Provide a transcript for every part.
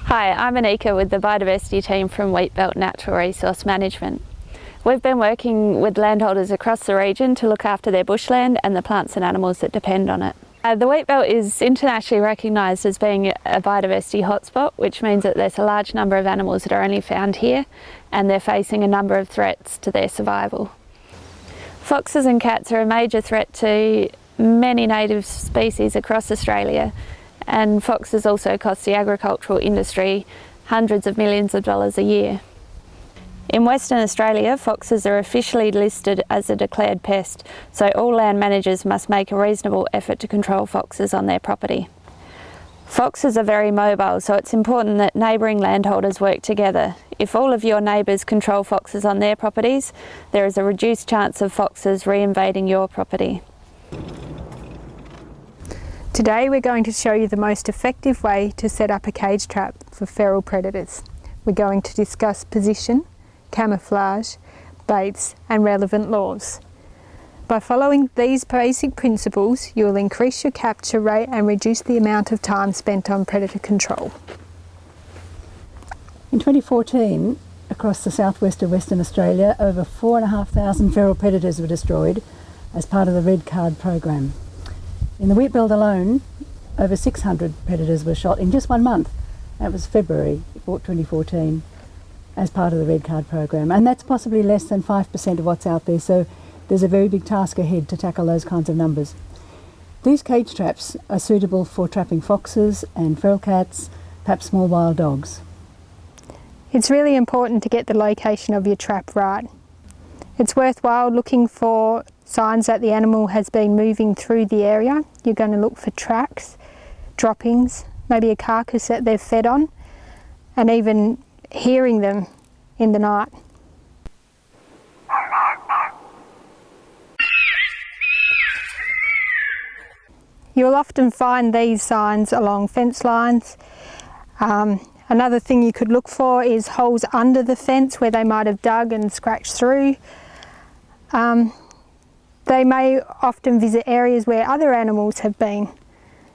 Hi, I'm Anika with the biodiversity team from Wheatbelt Natural Resource Management. We've been working with landholders across the region to look after their bushland and the plants and animals that depend on it. The Wheatbelt is internationally recognised as being a biodiversity hotspot, which means that there's a large number of animals that are only found here and they're facing a number of threats to their survival. Foxes and cats are a major threat to many native species across Australia, and foxes also cost the agricultural industry hundreds of millions of dollars a year. In Western Australia, foxes are officially listed as a declared pest, so all land managers must make a reasonable effort to control foxes on their property. Foxes are very mobile, so it's important that neighbouring landholders work together. If all of your neighbours control foxes on their properties, there is a reduced chance of foxes re-invading your property. Today we're going to show you the most effective way to set up a cage trap for feral predators. We're going to discuss position, camouflage, baits and relevant laws. By following these basic principles, you will increase your capture rate and reduce the amount of time spent on predator control. In 2014, across the southwest of Western Australia, over 4,500 feral predators were destroyed as part of the Red Card program. In the Wheatbelt alone, over 600 predators were shot in just 1 month. That was February 2014, as part of the Red Card program. And that's possibly less than 5% of what's out there, so there's a very big task ahead to tackle those kinds of numbers. These cage traps are suitable for trapping foxes and feral cats, perhaps small wild dogs. It's really important to get the location of your trap right. It's worthwhile looking for signs that the animal has been moving through the area. You're going to look for tracks, droppings, maybe a carcass that they've fed on, and even hearing them in the night. You'll often find these signs along fence lines. Another thing you could look for is holes under the fence where they might have dug and scratched through. They may often visit areas where other animals have been.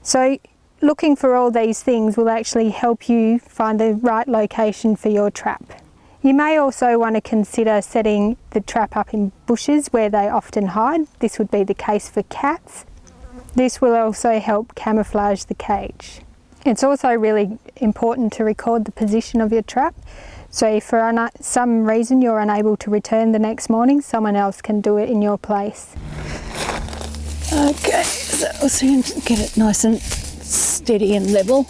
So looking for all these things will actually help you find the right location for your trap. You may also want to consider setting the trap up in bushes where they often hide. This would be the case for cats. This will also help camouflage the cage. It's also really important to record the position of your trap. So if for some reason you're unable to return the next morning, someone else can do it in your place. Okay, so we'll see and get it nice and steady and level.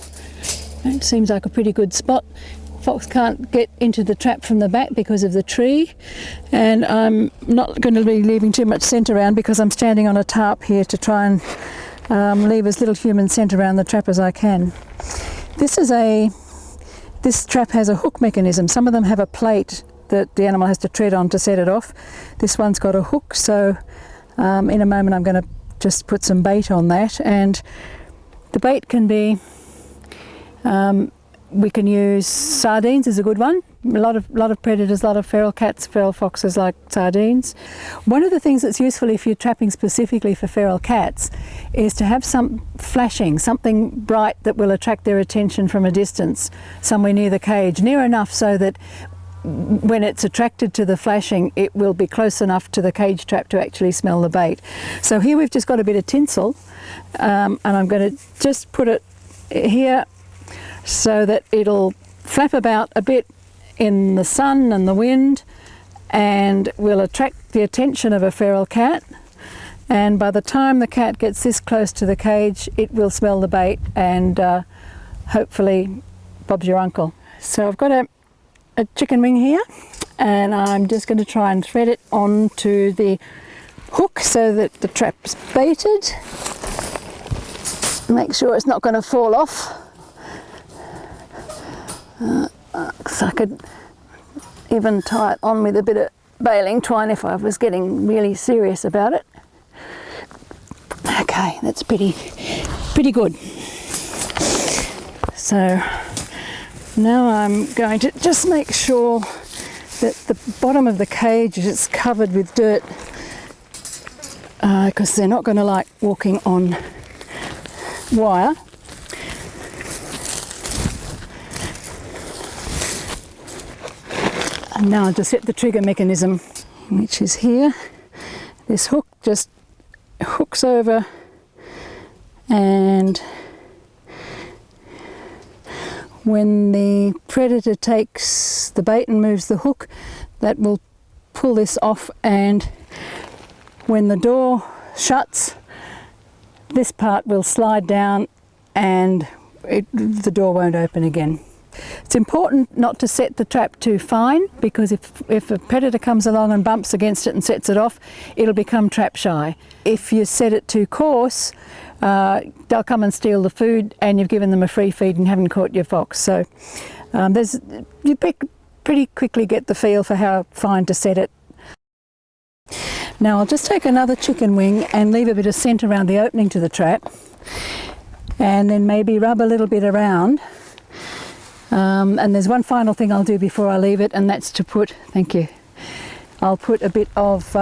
It seems like a pretty good spot. Fox can't get into the trap from the back because of the tree, and I'm not going to be leaving too much scent around because I'm standing on a tarp here to try and leave as little human scent around the trap as I can. This trap has a hook mechanism. Some of them have a plate that the animal has to tread on to set it off. This one's got a hook, so in a moment I'm going to just put some bait on that, and the bait can be, we can use sardines is a good one. A lot of predators, a lot of feral cats, feral foxes like sardines. One of the things that's useful if you're trapping specifically for feral cats is to have some flashing, something bright that will attract their attention from a distance, somewhere near the cage, near enough so that when it's attracted to the flashing, it will be close enough to the cage trap to actually smell the bait. So here we've just got a bit of tinsel, and I'm going to just put it here so that it'll flap about a bit in the sun and the wind and will attract the attention of a feral cat, and by the time the cat gets this close to the cage it will smell the bait and hopefully Bob's your uncle. So I've got a chicken wing here, and I'm just going to try and thread it onto the hook so that the trap's baited. Make sure it's not going to fall off. So I could even tie it on with a bit of baling twine if I was getting really serious about it. Okay, that's pretty good. So now I'm going to just make sure that the bottom of the cage is covered with dirt, because they're not going to like walking on wire. And now to set the trigger mechanism, which is here. This hook just hooks over, and when the predator takes the bait and moves the hook, that will pull this off, and when the door shuts, this part will slide down and the door won't open again. It's important not to set the trap too fine, because if a predator comes along and bumps against it and sets it off, it'll become trap shy. If you set it too coarse, they'll come and steal the food, and you've given them a free feed and haven't caught your fox. So you pretty quickly get the feel for how fine to set it. Now I'll just take another chicken wing and leave a bit of scent around the opening to the trap, and then maybe rub a little bit around. And there's one final thing I'll do before I leave it, and that's to put, thank you, I'll put a bit of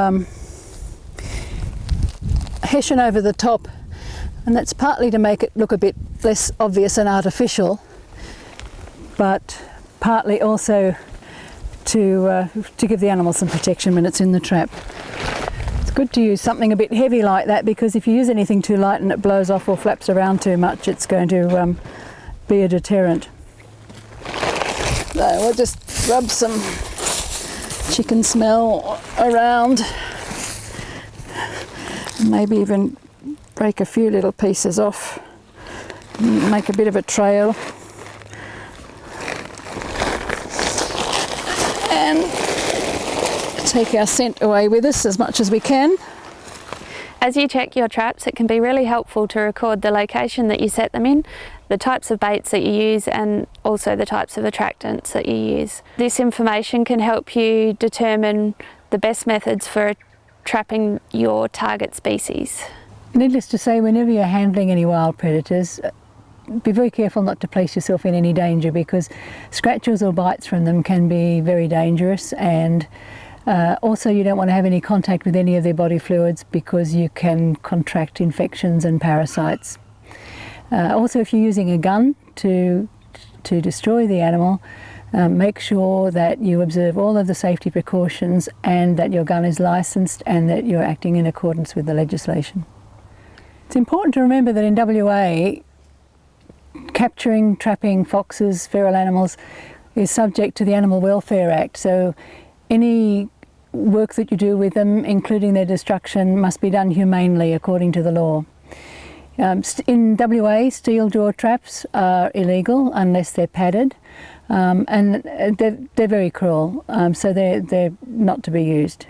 hessian over the top, and that's partly to make it look a bit less obvious and artificial, but partly also to give the animal some protection when it's in the trap. It's good to use something a bit heavy like that, because if you use anything too light and it blows off or flaps around too much, it's going to be a deterrent. So we'll just rub some chicken smell around, maybe even break a few little pieces off, make a bit of a trail, and take our scent away with us as much as we can. As you check your traps, it can be really helpful to record the location that you set them in, the types of baits that you use, and also the types of attractants that you use. This information can help you determine the best methods for trapping your target species. Needless to say, whenever you're handling any wild predators, be very careful not to place yourself in any danger, because scratches or bites from them can be very dangerous, and also you don't want to have any contact with any of their body fluids, because you can contract infections and parasites. Also, if you're using a gun to destroy the animal, make sure that you observe all of the safety precautions, and that your gun is licensed, and that you're acting in accordance with the legislation. It's important to remember that in WA, capturing, trapping foxes, feral animals, is subject to the Animal Welfare Act. So any work that you do with them, including their destruction, must be done humanely according to the law. In WA, steel jaw traps are illegal unless they're padded, and they're very cruel, so they're not to be used.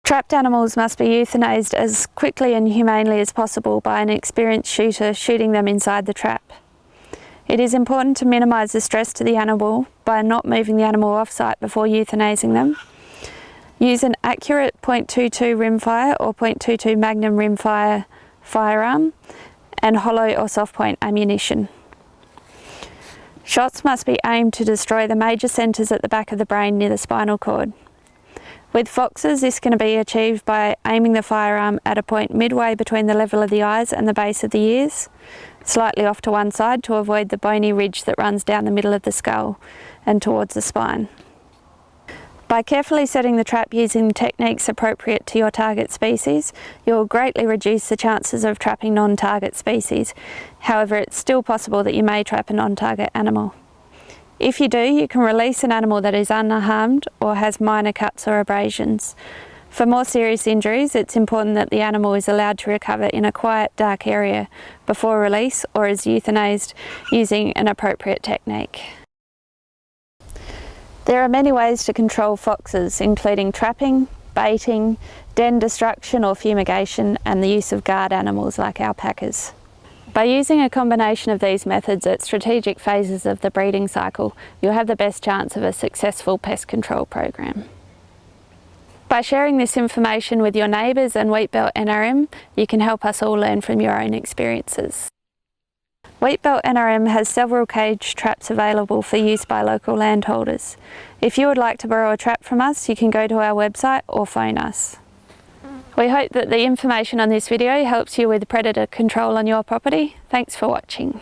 Trapped animals must be euthanized as quickly and humanely as possible by an experienced shooter shooting them inside the trap. It is important to minimise the stress to the animal by not moving the animal off-site before euthanizing them. Use an accurate .22 rimfire or .22 Magnum rimfire firearm, and hollow or soft point ammunition. Shots must be aimed to destroy the major centres at the back of the brain near the spinal cord. With foxes, this can be achieved by aiming the firearm at a point midway between the level of the eyes and the base of the ears, slightly off to one side to avoid the bony ridge that runs down the middle of the skull and towards the spine. By carefully setting the trap using techniques appropriate to your target species, you will greatly reduce the chances of trapping non-target species. However, it's still possible that you may trap a non-target animal. If you do, you can release an animal that is unharmed or has minor cuts or abrasions. For more serious injuries, it's important that the animal is allowed to recover in a quiet, dark area before release, or is euthanized using an appropriate technique. There are many ways to control foxes, including trapping, baiting, den destruction or fumigation, and the use of guard animals like alpacas. By using a combination of these methods at strategic phases of the breeding cycle, you'll have the best chance of a successful pest control program. By sharing this information with your neighbours and Wheatbelt NRM, you can help us all learn from your own experiences. Wheatbelt NRM has several cage traps available for use by local landholders. If you would like to borrow a trap from us, you can go to our website or phone us. We hope that the information on this video helps you with predator control on your property. Thanks for watching.